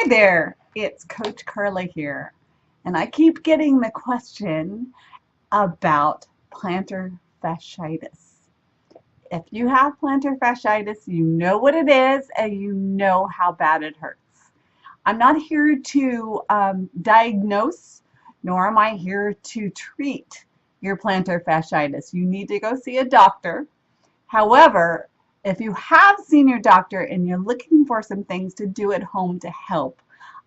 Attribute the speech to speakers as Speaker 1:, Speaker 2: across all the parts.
Speaker 1: Hi there, it's Coach Carla here, and I keep getting the question about plantar fasciitis. If you have plantar fasciitis, you know what it is and you know how bad it hurts. I'm not here to diagnose, nor am I here to treat your plantar fasciitis. You need to go see a doctor. However, if you have seen your doctor and you're looking for some things to do at home to help,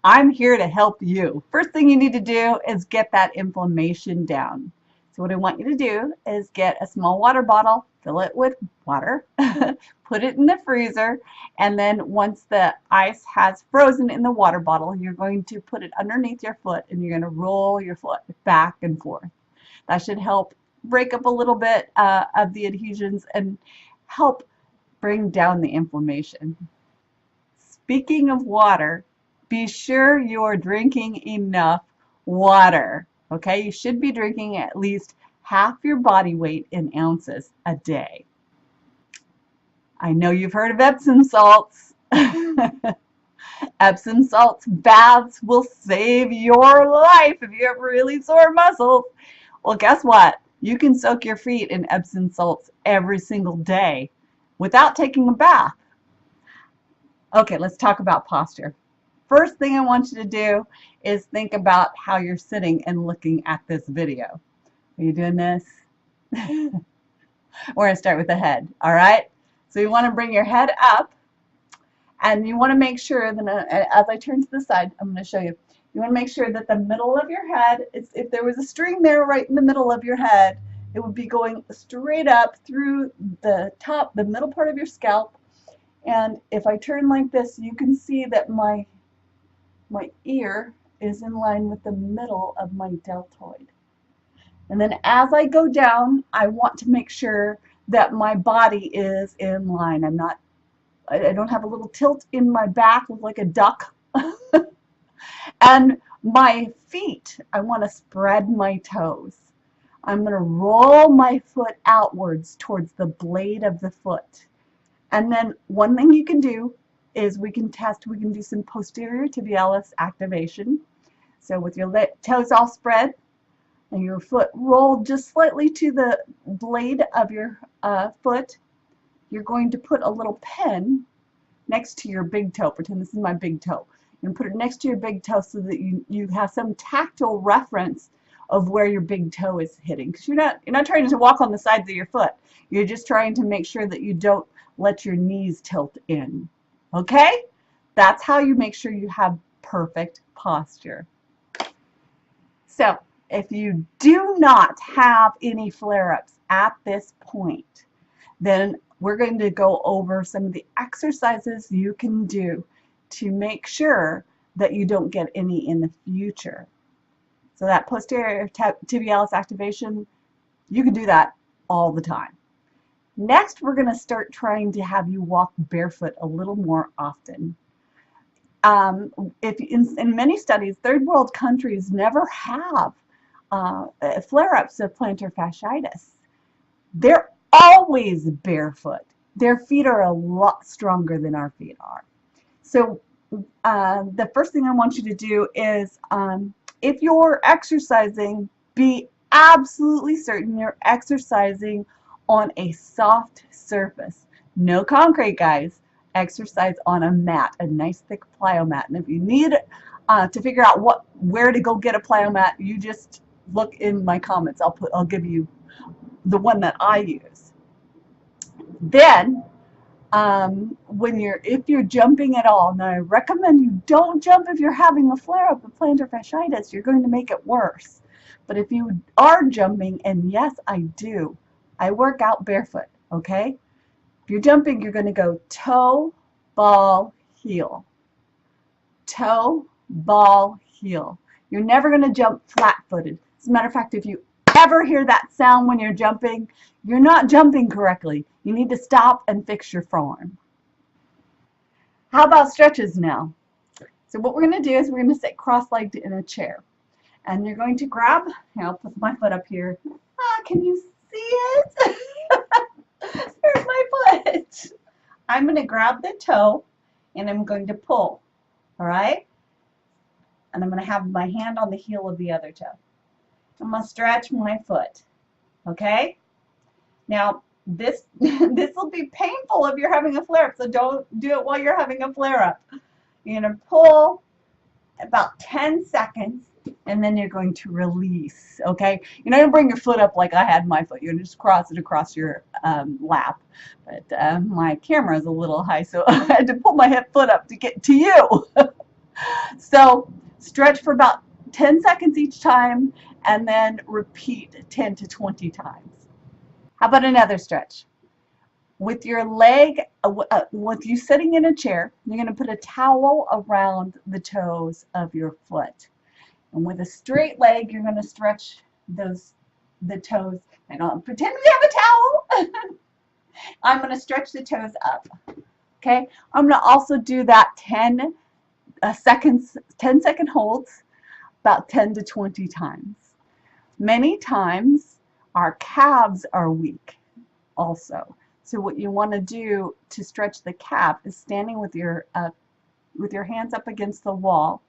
Speaker 1: I'm here to help you. First thing you need to do is get that inflammation down. So what I want you to do is get a small water bottle, fill it with water, put it in the freezer, and then once the ice has frozen in the water bottle, you're going to put it underneath your foot and you're going to roll your foot back and forth. That should help break up a little bit of the adhesions and help bring down the inflammation. Speaking of water, be sure you're drinking enough water. Okay, you should be drinking at least half your body weight in ounces a day. I know you've heard of Epsom salts. Epsom salts baths will save your life if you have really sore muscles. Well, guess what? You can soak your feet in Epsom salts every single day without taking a bath. Okay, let's talk about posture. First thing I want you to do is think about how you're sitting and looking at this video. Are you doing this? We're going to start with the head, all right? So you want to bring your head up, and you want to make sure that as I turn to the side, I'm going to show you. You want to make sure that the middle of your head, if there was a string there right in the middle of your head, it would be going straight up through the top, the middle part of your scalp. And if I turn like this, you can see that my ear is in line with the middle of my deltoid. And then as I go down, I want to make sure that my body is in line. I don't have a little tilt in my back like a duck. And my feet, I want to spread my toes. I'm going to roll my foot outwards towards the blade of the foot. And then one thing you can do is we can do some posterior tibialis activation. So with your toes all spread and your foot rolled just slightly to the blade of your foot, you're going to put a little pen next to your big toe. Pretend this is my big toe. You're going to put it next to your big toe so that you have some tactile reference of where your big toe is hitting. Because you're not trying to walk on the sides of your foot. You're just trying to make sure that you don't let your knees tilt in. Okay? That's how you make sure you have perfect posture. So, if you do not have any flare-ups at this point, then we're going to go over some of the exercises you can do to make sure that you don't get any in the future. So that posterior tibialis activation, you can do that all the time. Next, we're going to start trying to have you walk barefoot a little more often. In many studies, third world countries never have flare-ups of plantar fasciitis. They're always barefoot. Their feet are a lot stronger than our feet are. So the first thing I want you to do is, if you're exercising, be absolutely certain you're exercising on a soft surface. No concrete, guys. Exercise on a mat, a nice thick plyo mat. And if you need to figure out where to go get a plyo mat, you just look in my comments. I'll give you the one that I use. Then if you're jumping at all, now I recommend you don't jump if you're having a flare-up of plantar fasciitis. You're going to make it worse. But if you are jumping, and yes, I do, I work out barefoot, okay? If you're jumping, you're going to go toe, ball, heel. Toe, ball, heel. You're never going to jump flat-footed. As a matter of fact, if you ever hear that sound when you're jumping, you're not jumping correctly. You need to stop and fix your form. How about stretches now? So what we're going to do is we're going to sit cross-legged in a chair. And you're going to grab, I'll put my foot up here. Can you see it? There's my foot. I'm going to grab the toe and I'm going to pull. All right? and I'm going to have my hand on the heel of the other toe. I'm going to stretch my foot. Okay? Now, this will be painful if you're having a flare-up, so don't do it while you're having a flare-up. You're going to pull about 10 seconds, and then you're going to release, okay? You're not going to bring your foot up like I had my foot. You're going to just cross it across your lap. But my camera is a little high, so I had to pull my foot up to get to you. So stretch for about 10 seconds each time, and then repeat 10 to 20 times. How about another stretch? With your leg, with you sitting in a chair, you're going to put a towel around the toes of your foot. And with a straight leg, you're going to stretch the toes. And I'll pretend we have a towel. I'm going to stretch the toes up. Okay? I'm going to also do that 10 second holds, about 10 to 20 times. Many times, our calves are weak also. So what you want to do to stretch the calf is standing with your hands up against the wall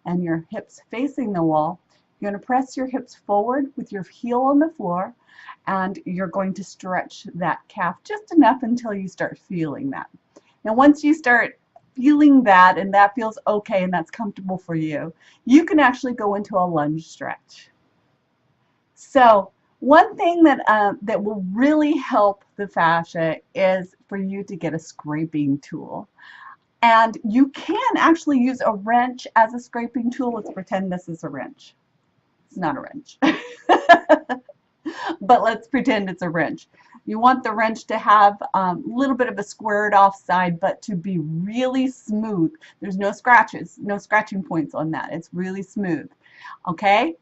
Speaker 1: and your hips facing the wall. You're going to press your hips forward with your heel on the floor, and you're going to stretch that calf just enough until you start feeling that. Now once you start feeling that and that feels okay and that's comfortable for you, you can actually go into a lunge stretch. So one thing that will really help the fascia is for you to get a scraping tool. And you can actually use a wrench as a scraping tool. Let's pretend this is a wrench. It's not a wrench. But let's pretend it's a wrench. You want the wrench to have a little bit of a squared off side, but to be really smooth. There's no scratches, no scratching points on that. It's really smooth. Okay?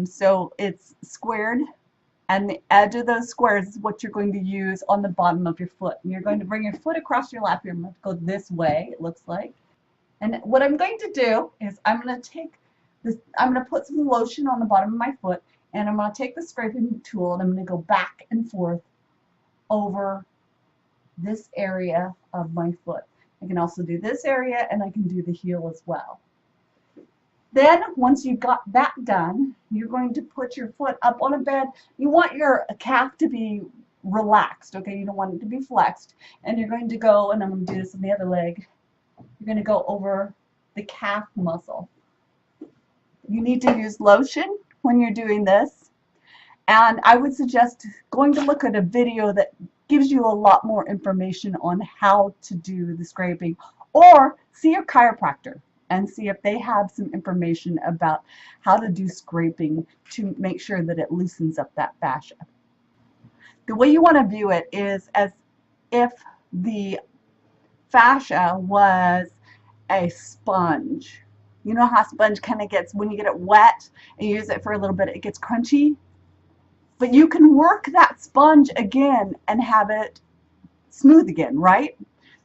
Speaker 1: So it's squared, and the edge of those squares is what you're going to use on the bottom of your foot. And you're going to bring your foot across your lap. You're going to go this way, it looks like. And what I'm going to do is I'm going to take this, I'm going to put some lotion on the bottom of my foot, and I'm going to take the scraping tool and I'm going to go back and forth over this area of my foot. I can also do this area, and I can do the heel as well. Then once you've got that done, you're going to put your foot up on a bed. You want your calf to be relaxed, okay? You don't want it to be flexed. And you're going to go, and I'm going to do this on the other leg, you're going to go over the calf muscle. You need to use lotion when you're doing this. And I would suggest going to look at a video that gives you a lot more information on how to do the scraping, or see your chiropractor and see if they have some information about how to do scraping to make sure that it loosens up that fascia. The way you want to view it is as if the fascia was a sponge. You know how a sponge kind of gets, when you get it wet and you use it for a little bit, it gets crunchy? But you can work that sponge again and have it smooth again, right?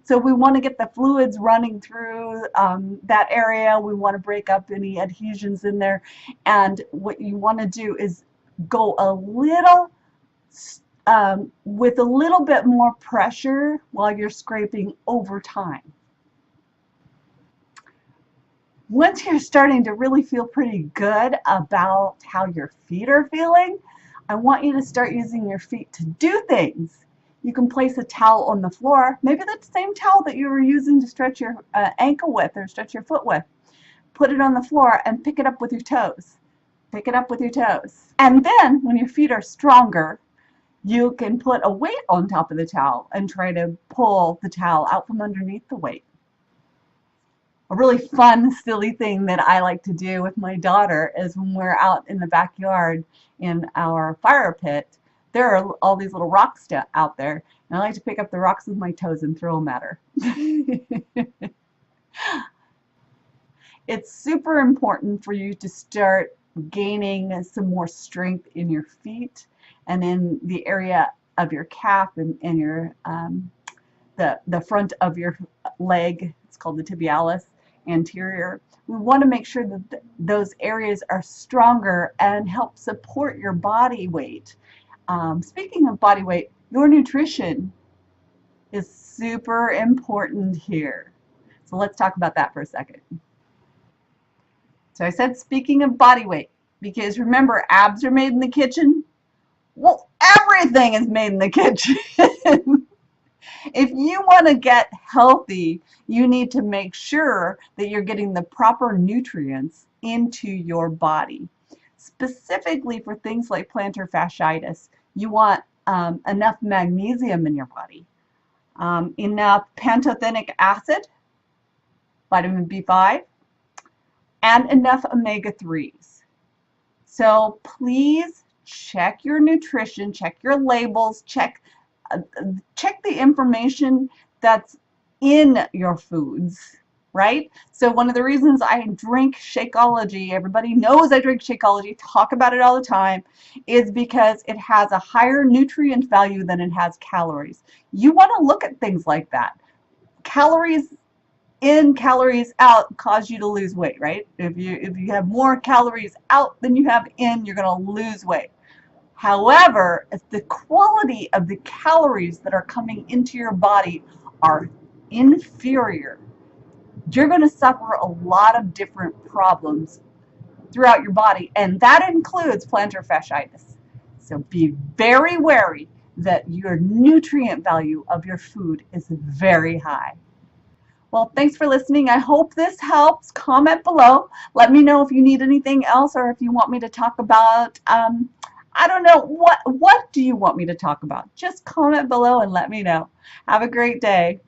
Speaker 1: So we want to get the fluids running through that area. We want to break up any adhesions in there. And what you want to do is go a little, with a little bit more pressure while you're scraping over time. Once you're starting to really feel pretty good about how your feet are feeling, I want you to start using your feet to do things. You can place a towel on the floor, maybe the same towel that you were using to stretch your ankle with or stretch your foot with. Put it on the floor and pick it up with your toes. Pick it up with your toes. And then when your feet are stronger, you can put a weight on top of the towel and try to pull the towel out from underneath the weight. A really fun, silly thing that I like to do with my daughter is when we're out in the backyard in our fire pit, there are all these little rocks out there, and I like to pick up the rocks with my toes and throw them at her. It's super important for you to start gaining some more strength in your feet and in the area of your calf and your the front of your leg. It's called the tibialis anterior. We want to make sure that those areas are stronger and help support your body weight. Speaking of body weight, your nutrition is super important here. So let's talk about that for a second. So I said speaking of body weight, because remember, abs are made in the kitchen. Well, everything is made in the kitchen. If you want to get healthy, you need to make sure that you're getting the proper nutrients into your body. Specifically for things like plantar fasciitis, you want enough magnesium in your body, enough pantothenic acid, vitamin B5, and enough omega-3s. So please check your nutrition, check your labels, check the information that's in your foods, right? So one of the reasons I drink Shakeology, everybody knows I drink Shakeology, talk about it all the time, is because it has a higher nutrient value than it has calories. You want to look at things like that. Calories in, calories out cause you to lose weight, right? If you have more calories out than you have in, you're going to lose weight. However, if the quality of the calories that are coming into your body are inferior, you're going to suffer a lot of different problems throughout your body, and that includes plantar fasciitis. So be very wary that your nutrient value of your food is very high. Well, thanks for listening. I hope this helps. Comment below. Let me know if you need anything else or if you want me to talk about, I don't know, what do you want me to talk about? Just comment below and let me know. Have a great day.